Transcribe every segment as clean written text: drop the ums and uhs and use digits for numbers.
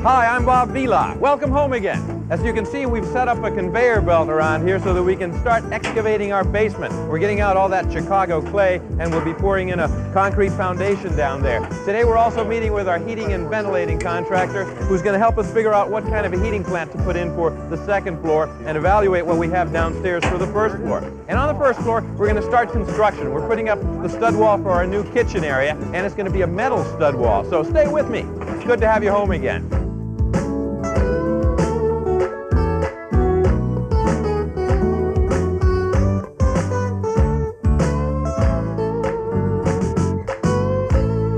Hi, I'm Bob Vila. Welcome home again. As you can see, we've set up a conveyor belt around here so that we can start excavating our basement. We're getting out all that Chicago clay, and we'll be pouring in a concrete foundation down there. Today we're also meeting with our heating and ventilating contractor, who's going to help us figure out what kind of a heating plant to put in for the second floor and evaluate what we have downstairs for the first floor. And on the first floor, we're going to start construction. We're putting up the stud wall for our new kitchen area, and it's going to be a metal stud wall. So stay with me. It's good to have you home again.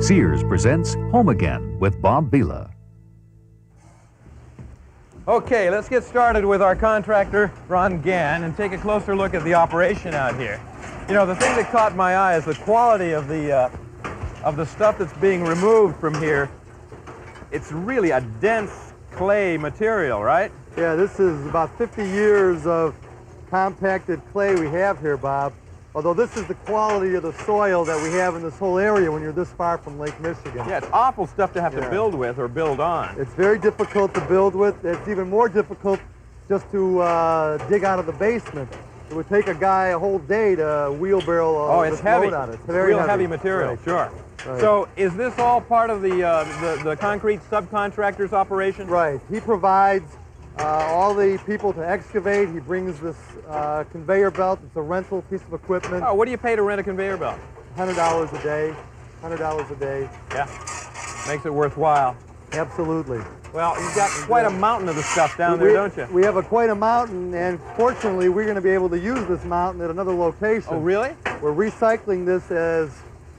Sears presents Home Again with Bob Vila. Okay, let's get started with our contractor, Ron Gan, and take a closer look at the operation out here. You know, the thing that caught my eye is the quality of the stuff that's being removed from here. It's really a dense clay material, right? Yeah, this is about 50 years of compacted clay we have here, Bob. Although this is the quality of the soil that we have in this whole area when you're this far from Lake Michigan. Yeah, it's awful stuff to have to build with or build on. It's very difficult to build with. It's even more difficult just to dig out of the basement. It would take a guy a whole day to wheelbarrow it's heavy. load on it. It's very heavy material, right. Sure. Right. So is this all part of the concrete subcontractor's operation? Right. He provides all the people to excavate. He brings this conveyor belt. It's a rental piece of equipment. Oh, what do you pay to rent a conveyor belt? $100 a day. $100 a day. Yeah, makes it worthwhile. Absolutely. Well, you've got quite a mountain of the stuff down there, don't you? We have quite a mountain, and fortunately, we're going to be able to use this mountain at another location. Oh, really? We're recycling this as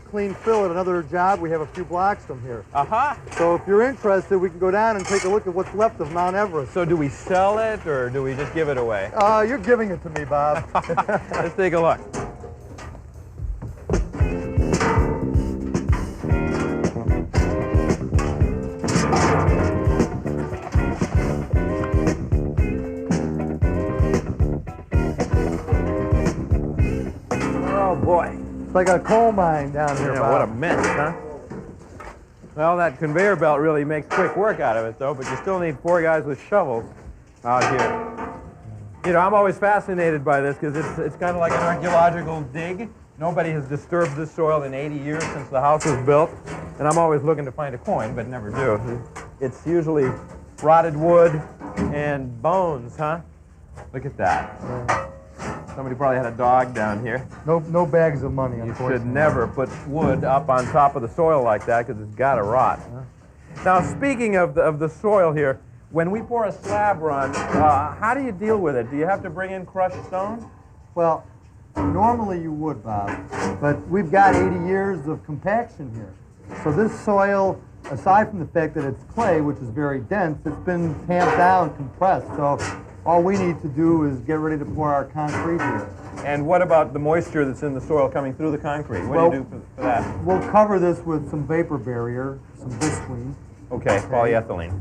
clean fill at another job. We have a few blocks from here. Aha. So if you're interested, we can go down and take a look at what's left of Mount Everest. So do we sell it, or do we just give it away? You're giving it to me, Bob. Let's take a look. Oh, boy. It's like a coal mine down here, Bob. What a mess, huh? Well, that conveyor belt really makes quick work out of it, though, but you still need 4 guys with shovels out here. You know, I'm always fascinated by this because it's kind of like an archaeological dig. Nobody has disturbed this soil in 80 years since the house was built, and I'm always looking to find a coin, but never do. It's usually rotted wood and bones, huh? Look at that. Somebody probably had a dog down here. No bags of money, unfortunately. You should never put wood up on top of the soil like that because it's got to rot. Now, speaking of the soil here, when we pour a slab, Ron, how do you deal with it? Do you have to bring in crushed stone? Well, normally you would, Bob, but we've got 80 years of compaction here. So this soil, aside from the fact that it's clay, which is very dense, it's been tamped down, compressed. So all we need to do is get ready to pour our concrete here. And what about the moisture that's in the soil coming through the concrete? What do you do for that? We'll cover this with some vapor barrier, some visqueen. Okay, polyethylene.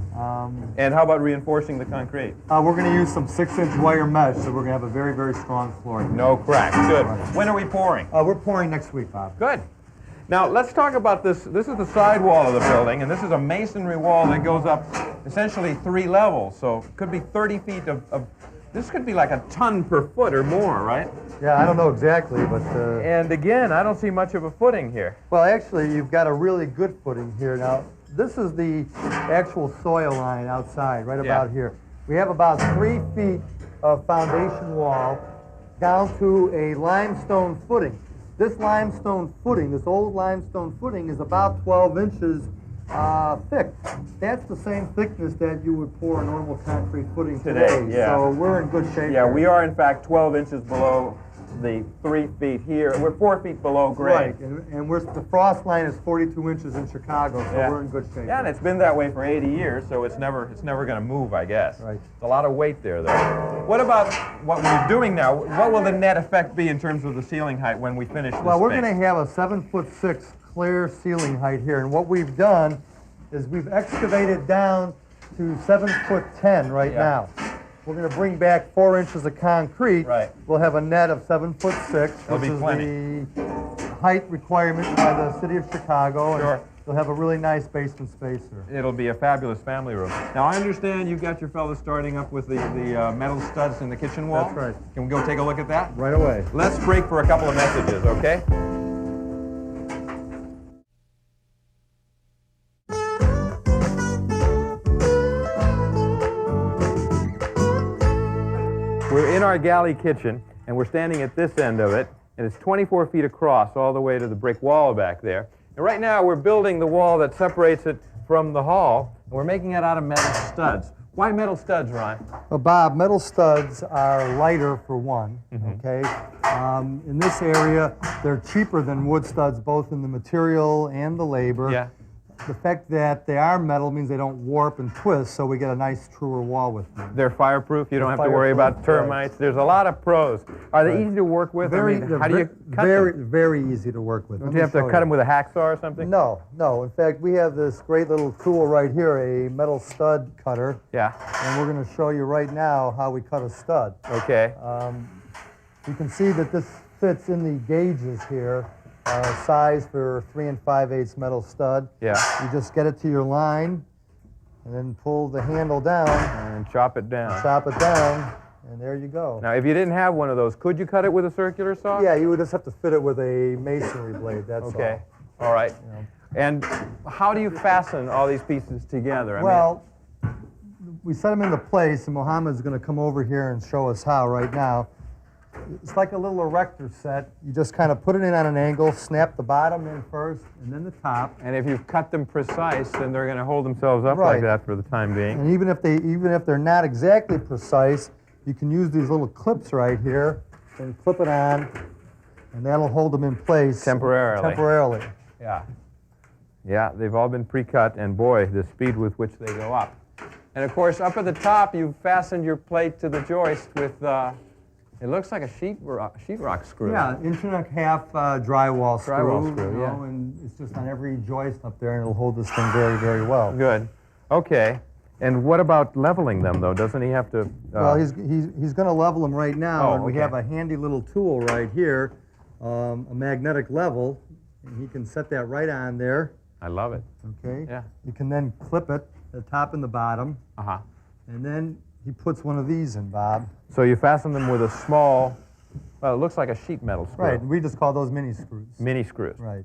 And how about reinforcing the concrete? We're going to use some 6-inch wire mesh, so we're going to have a very, very strong floor here. No cracks. Good. When are we pouring? We're pouring next week, Bob. Good. Now, let's talk about this. This is the side wall of the building, and this is a masonry wall that goes up essentially 3 levels. So it could be 30 feet of this could be like a ton per foot or more, right? Yeah, I don't know exactly, but... And again, I don't see much of a footing here. Well, actually, you've got a really good footing here. Now, this is the actual soil line outside, right about here. We have about 3 feet of foundation wall down to a limestone footing. This limestone footing, this old limestone footing, is about 12 inches thick. That's the same thickness that you would pour a normal concrete footing today. Yeah. So we're in good shape. Yeah, here. we are in fact 12 inches below the 3 feet here. We're 4 feet below grade. Right, and the frost line is 42 inches in Chicago, so we're in good shape. Yeah, and it's been that way for 80 years, so it's never going to move, I guess. Right. It's a lot of weight there, though. What about what we're doing now? What will the net effect be in terms of the ceiling height when we finish this? Well, we're going to have a 7'6" clear ceiling height here, and what we've done is we've excavated down to 7'10" right now. We're going to bring back 4 inches of concrete. Right. We'll have a net of 7'6", which is the height requirement by the city of Chicago. Sure. And You'll have a really nice basement spacer. It'll be a fabulous family room. Now, I understand you've got your fellas starting up with the metal studs in the kitchen wall. That's right. Can we go take a look at that? Right away. Let's break for a couple of messages, okay? We're in our galley kitchen, and we're standing at this end of it, and it's 24 feet across all the way to the brick wall back there. And right now, we're building the wall that separates it from the hall, and we're making it out of metal studs. Why metal studs, Ron? Well, Bob, metal studs are lighter for one, okay? In this area, they're cheaper than wood studs, both in the material and the labor. Yeah. The fact that they are metal means they don't warp and twist, so we get a nice, truer wall with them. They're fireproof. You don't have to worry about termites. Right. There's a lot of pros. Are they easy to work with? Very, I mean, how do you cut them? Very easy to work with. Don't you have to cut them with a hacksaw or something? No, no. In fact, we have this great little tool right here, a metal stud cutter. Yeah. And we're going to show you right now how we cut a stud. Okay. You can see that this fits in the gauges here. Size for 3 5/8 metal stud. Yeah. You just get it to your line, and then pull the handle down. And chop it down. Chop it down, and there you go. Now, if you didn't have one of those, could you cut it with a circular saw? Yeah, you would just have to fit it with a masonry blade, that's all. Okay. All right. You know. And how do you fasten all these pieces together? Well, we set them into place, and Mohammed's going to come over here and show us how right now. It's like a little erector set. You just kind of put it in on an angle, snap the bottom in first, and then the top. And if you've cut them precise, then they're going to hold themselves up like that for the time being. And even if they're not exactly precise, you can use these little clips right here and clip it on, and that'll hold them in place temporarily. Temporarily. Yeah. Yeah, they've all been pre-cut, and boy, the speed with which they go up. And of course, up at the top, you've fastened your plate to the joist with. It looks like a sheetrock screw. Yeah, 1.5-inch drywall screw. Drywall screw, yeah. And it's just on every joist up there, and it'll hold this thing very, very well. Good. Okay. And what about leveling them, though? Doesn't he have to? Well, he's going to level them right now, and we okay. have a handy little tool right here, a magnetic level, and he can set that right on there. I love it. Okay. Yeah. You can then clip it, the top and the bottom. Uh-huh. And then he puts one of these in, Bob. So you fasten them with a small, well, it looks like a sheet metal screw. Right, we just call those mini screws. Mini screws. Right.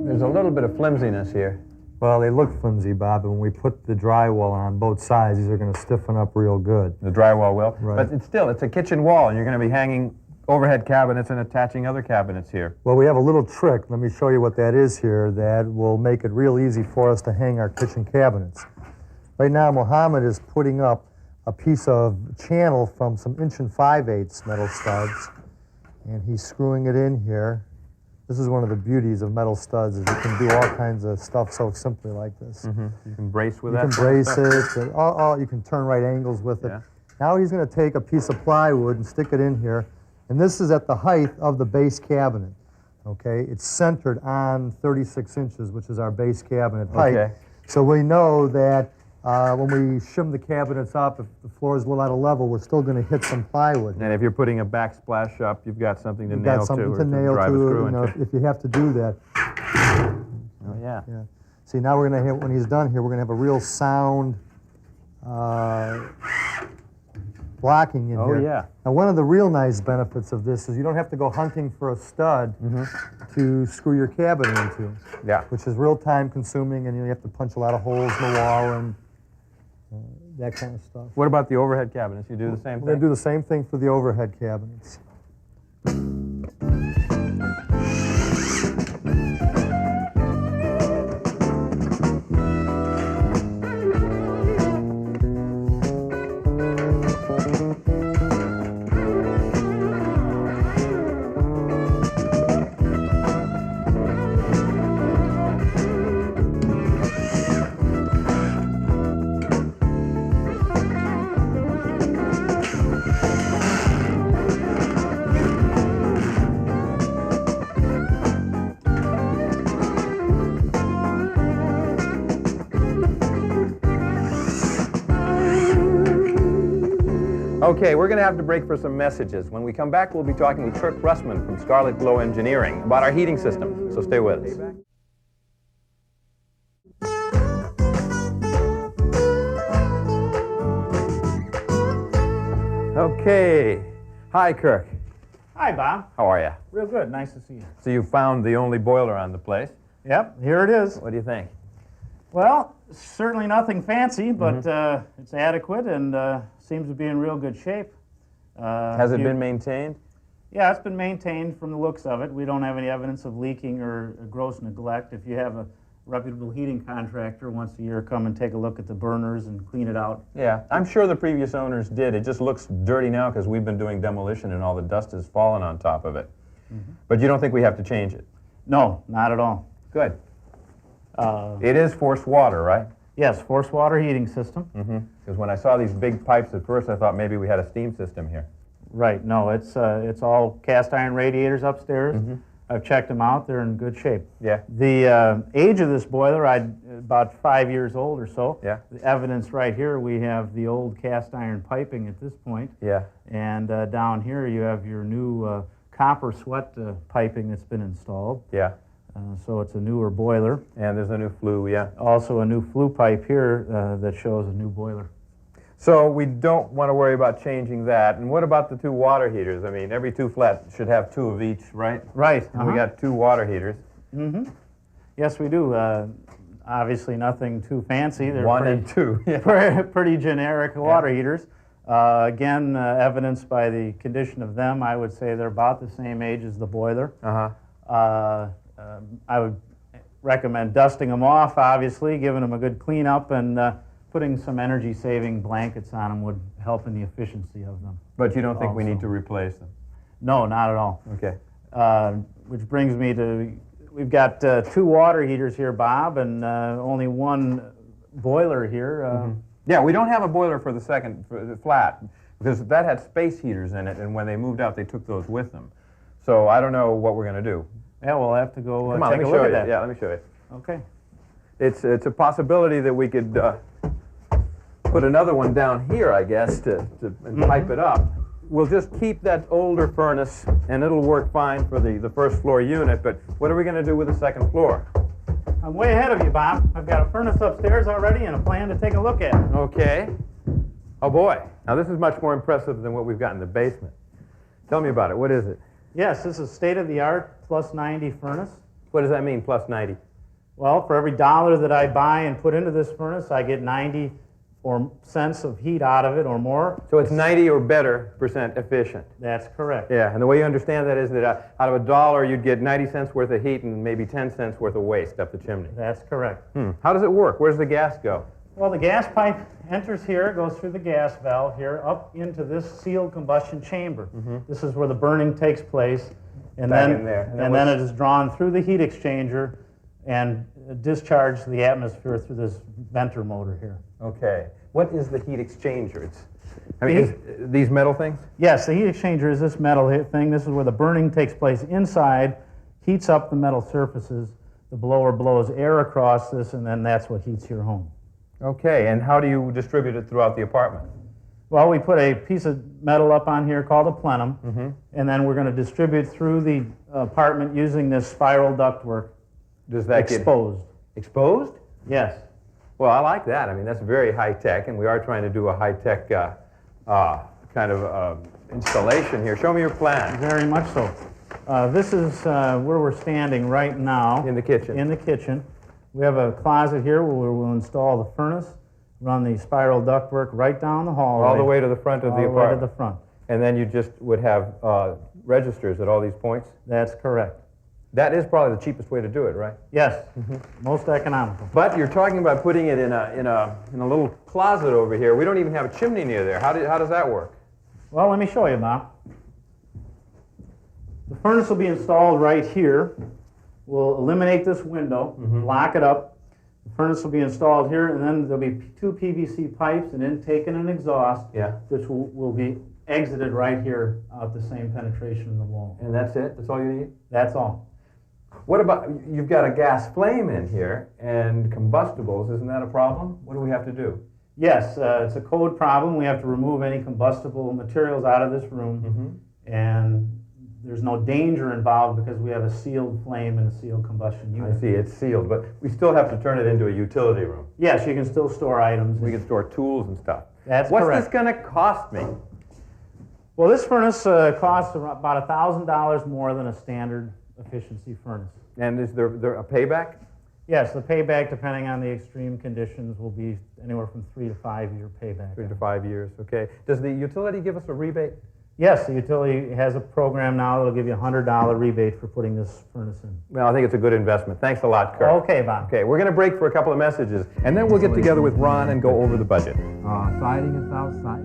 There's a little bit of flimsiness here. Well, they look flimsy, Bob, and when we put the drywall on both sides, these are going to stiffen up real good. The drywall will. Right. But it's a kitchen wall, and you're going to be hanging overhead cabinets and attaching other cabinets here. Well, we have a little trick. Let me show you what that is here that will make it real easy for us to hang our kitchen cabinets. Right now, Mohammed is putting up a piece of channel from some 1 5/8 metal studs, and he's screwing it in here. This is one of the beauties of metal studs, is you can do all kinds of stuff so simply like this. Mm-hmm. You can brace with that. You can brace it. And you can turn right angles with it. Yeah. Now he's going to take a piece of plywood and stick it in here. And this is at the height of the base cabinet. Okay, it's centered on 36 inches, which is our base cabinet height. Okay. So we know that when we shim the cabinets up, if the floor is a little out of level, we're still going to hit some plywood. And if you're putting a backsplash up, you've got something to nail to. You've got something or to nail drive to, a screw you know, into. if you have to do that. Oh, yeah. Yeah. See, now we're going to have, when he's done here, we're going to have a real sound blocking in here. Oh, yeah. Now, one of the real nice benefits of this is you don't have to go hunting for a stud to screw your cabinet into. Yeah. Which is real time consuming, and you have to punch a lot of holes in the wall and that kind of stuff. What about the overhead cabinets? You do the same thing? We're going to do the same thing for the overhead cabinets. Okay, we're going to have to break for some messages. When we come back, we'll be talking with Kirk Rustman from Scarlet Glow Engineering about our heating system. So stay with us. Okay. Hi, Kirk. Hi, Bob. How are you? Real good. Nice to see you. So you found the only boiler on the place. Yep, here it is. What do you think? Well, certainly nothing fancy, but it's adequate and seems to be in real good shape. Has it been maintained? Yeah, it's been maintained from the looks of it. We don't have any evidence of leaking or gross neglect. If you have a reputable heating contractor once a year come and take a look at the burners and clean it out. Yeah, I'm sure the previous owners did. It just looks dirty now because we've been doing demolition and all the dust has fallen on top of it. But you don't think we have to change it? No, not at all. Good. It is forced water, right? Yes, forced water heating system. Because when I saw these big pipes at first, I thought maybe we had a steam system here. Right, no, it's all cast iron radiators upstairs. I've checked them out. They're in good shape. Yeah. The age of this boiler, about 5 years old or so. Yeah. The evidence right here, we have the old cast iron piping at this point. Yeah. And down here you have your new copper sweat piping that's been installed. Yeah. So it's a newer boiler. And there's a new flue, yeah. Also a new flue pipe here that shows a new boiler. So we don't want to worry about changing that. And what about the two water heaters? I mean, every two flat should have two of each, right? Right. And we got two water heaters. Yes, we do. Obviously nothing too fancy. They're One pretty, and two. Yeah. pretty generic water heaters. Again, evidenced by the condition of them, I would say they're about the same age as the boiler. I would recommend dusting them off, obviously, giving them a good cleanup, and putting some energy-saving blankets on them would help in the efficiency of them. But you don't think we Also. need to replace them? No, not at all. Okay. Which brings me to, we've got two water heaters here, Bob, and only one boiler here. Yeah, we don't have a boiler for the second for the flat because that had space heaters in it, and when they moved out, they took those with them. So I don't know what we're going to do. Yeah, we'll have to go Come on, take let a me look show at you. that. Yeah, let me show you. Okay. It's a possibility that we could put another one down here, I guess, and pipe it up. We'll just keep that older furnace, and it'll work fine for the first floor unit, but what are we going to do with the second floor? I'm way ahead of you, Bob. I've got a furnace upstairs already and a plan to take a look at. Okay. Oh, boy. Now, this is much more impressive than what we've got in the basement. Tell me about it. What is it? Yes, this is state-of-the-art plus 90 furnace. What does that mean, plus 90? Well, for every dollar that I buy and put into this furnace, I get 90 cents of heat out of it or more. So it's 90 or better % efficient. That's correct. Yeah, and the way you understand that is that out of a dollar, you'd get 90 cents worth of heat and maybe 10 cents worth of waste up the chimney. That's correct. How does it work? Where does the gas go? Well, the gas pipe enters here, goes through the gas valve here, up into this sealed combustion chamber. This is where the burning takes place. And Back then, in there. and then it is drawn through the heat exchanger and discharged to the atmosphere through this venter motor here. Okay. What is the heat exchanger? These metal things? Yes, the heat exchanger is this metal thing. This is where the burning takes place inside, heats up the metal surfaces. The blower blows air across this, and then that's what heats your home. Okay, and how do you distribute it throughout the apartment? Well, we put a piece of metal up on here called a plenum, and then we're going to distribute through the apartment using this spiral ductwork. Does that exposed? Get exposed? Yes. Well, I like that. I mean, that's very high-tech, and we are trying to do a high-tech kind of installation here. Show me your plan. Very much so. This is where we're standing right now. In the kitchen. In the kitchen. We have a closet here where we'll install the furnace, run the spiral ductwork right down the hallway. All the way to the front of the apartment. All the way to the front. And then you just would have registers at all these points? That's correct. That is probably the cheapest way to do it, right? Yes. Most economical. But you're talking about putting it in a little closet over here. We don't even have a chimney near there. How does that work? Well, let me show you, Bob. The furnace will be installed right here. We'll eliminate this window, lock it up. The furnace will be installed here, and then there'll be two PVC pipes, an intake and an exhaust, which will be exited right here out the same penetration in the wall. And that's it? That's all you need? That's all. What about, you've got a gas flame in here and combustibles. Isn't that a problem? What do we have to do? Yes, it's a code problem. We have to remove any combustible materials out of this room, and there's no danger involved because we have a sealed flame and a sealed combustion unit. I see, it's sealed, but we still have to turn it into a utility room. Yes, you can still store items. We can store tools and stuff. That's What's correct. this going to cost me? Well, this furnace costs about $1,000 more than a standard efficiency furnace. And is there a payback? Yes, the payback, depending on the extreme conditions, will be anywhere from 3 to 5 year payback. 3 to 5 years, okay. Does the utility give us a rebate? Yes, the utility has a program now that'll give you a $100 rebate for putting this furnace in. Well, I think it's a good investment. Thanks a lot, Kirk. Okay, Bob. Okay, we're going to break for a couple of messages, and then we'll get together with Ron and go over the budget. Siding is outside.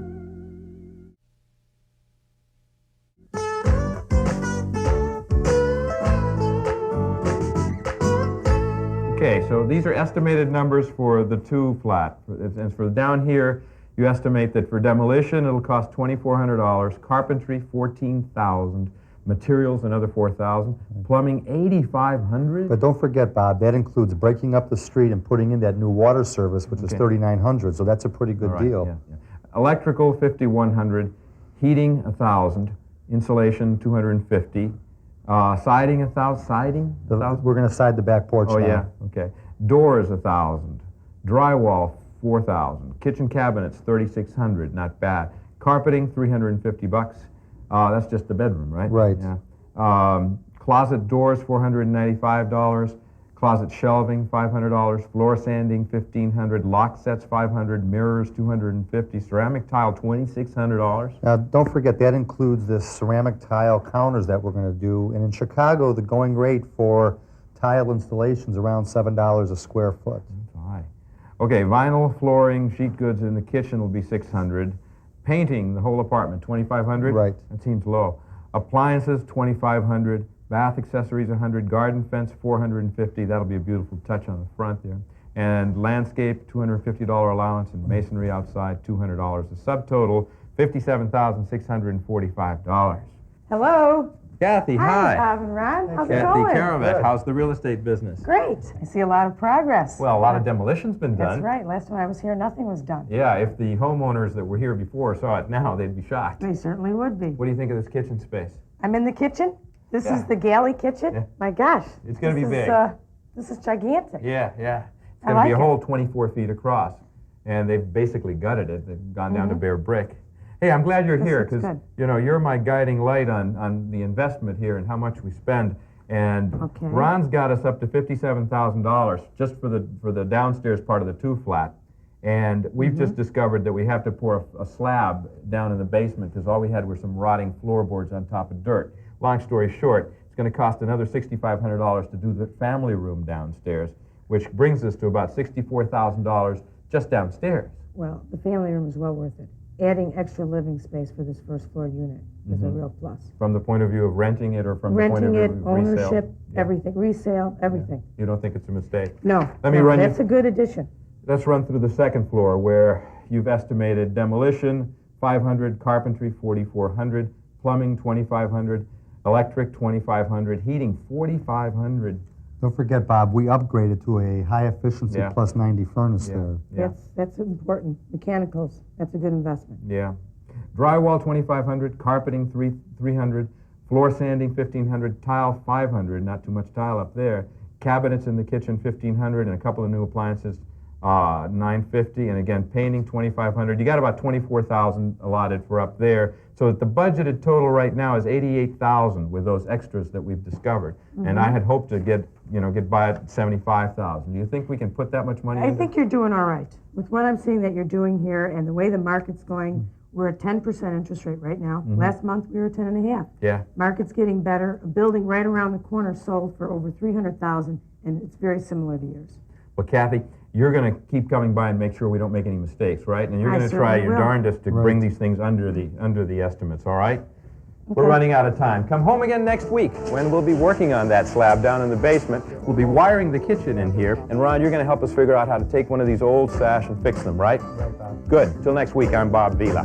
Okay, so these are estimated numbers for the 2 flat. And for down here, you estimate that for demolition, it'll cost $2,400, carpentry, $14,000, materials, another $4,000, plumbing, $8,500. But don't forget, Bob, that includes breaking up the street and putting in that new water service, which is $3,900, so that's a pretty good deal. Yeah. Electrical, $5,100, heating, $1,000, insulation, $250, siding, $1,000, siding? We're going to side the back porch now. Oh, yeah, okay. Doors, $1,000, drywall, $4,000, kitchen cabinets, $3,600, not bad. Carpeting, $350. That's just the bedroom, right? Right. Yeah. Closet doors, $495. Closet shelving, $500. Floor sanding, $1,500. Lock sets, $500. Mirrors, $250. Ceramic tile, $2,600. Now, don't forget, that includes the ceramic tile counters that we're going to do. And in Chicago, the going rate for tile installations around $7 a square foot. Okay, vinyl flooring, sheet goods in the kitchen will be $600. Painting the whole apartment, $2,500. Right. That seems low. Appliances, $2,500. Bath accessories, $100. Garden fence, $450. That'll be a beautiful touch on the front there. And landscape, $250 allowance, and masonry outside, $200. The subtotal, $57,645. Hello. Kathy, Hi, hi. Bob and Ron. How's it Kathy going? Caravet, how's the real estate business? Great. I see a lot of progress. Well, a lot of demolition's been done. That's right. Last time I was here, nothing was done. Yeah, if the homeowners that were here before saw it now, they'd be shocked. They certainly would be. What do you think of this kitchen space? I'm in the kitchen. This is the galley kitchen. Yeah. My gosh. It's going to be big. This is gigantic. Yeah. It's I going to be a like it. whole 24 feet across. And they've basically gutted it. They've gone down to bare brick. Hey, I'm glad you're This here looks because, good. you know, you're my guiding light on the investment here and how much we spend. And Okay. Ron's got us up to $57,000 just for the downstairs part of the 2 flat. And we've just discovered that we have to pour a slab down in the basement because all we had were some rotting floorboards on top of dirt. Long story short, it's going to cost another $6,500 to do the family room downstairs, which brings us to about $64,000 just downstairs. Well, the family room is well worth it. Adding extra living space for this first floor unit is a real plus. From the point of view of renting it or from the point of Renting view it, of resale? ownership, Yeah. everything, resale, everything. You don't think it's a mistake? No, Let me no, run you- that's a good addition. Let's run through the second floor where you've estimated demolition, $500, carpentry, $4,400, plumbing, $2,500, electric, $2,500, heating, $4,500. Don't forget, Bob, we upgraded to a high-efficiency Yeah. plus 90 furnace Yeah. there. Yeah. That's important. Mechanicals, that's a good investment. Yeah. Drywall, $2,500, carpeting, $300, floor sanding, $1,500, tile, $500, not too much tile up there. Cabinets in the kitchen, $1,500, and a couple of new appliances, $950, and again, painting, $2,500. You got about $24,000 allotted for up there. So that the budgeted total right now is $88,000 with those extras that we've discovered. And I had hoped to get by at $75,000. Do you think we can put that much money I into think you're doing all right. With what I'm seeing that you're doing here and the way the market's going, we're at 10% interest rate right now. Last month, we were 10.5. Yeah. Market's getting better. A building right around the corner sold for over $300,000, and it's very similar to yours. Well, Kathy, you're going to keep coming by and make sure we don't make any mistakes, right? And you're I going to try certainly your will. darndest to bring these things under the estimates, all right? We're running out of time. Come home again next week when we'll be working on that slab down in the basement. We'll be wiring the kitchen in here. And Ron, you're going to help us figure out how to take one of these old sash and fix them, right? Right, Bob. Good. Till next week, I'm Bob Vila.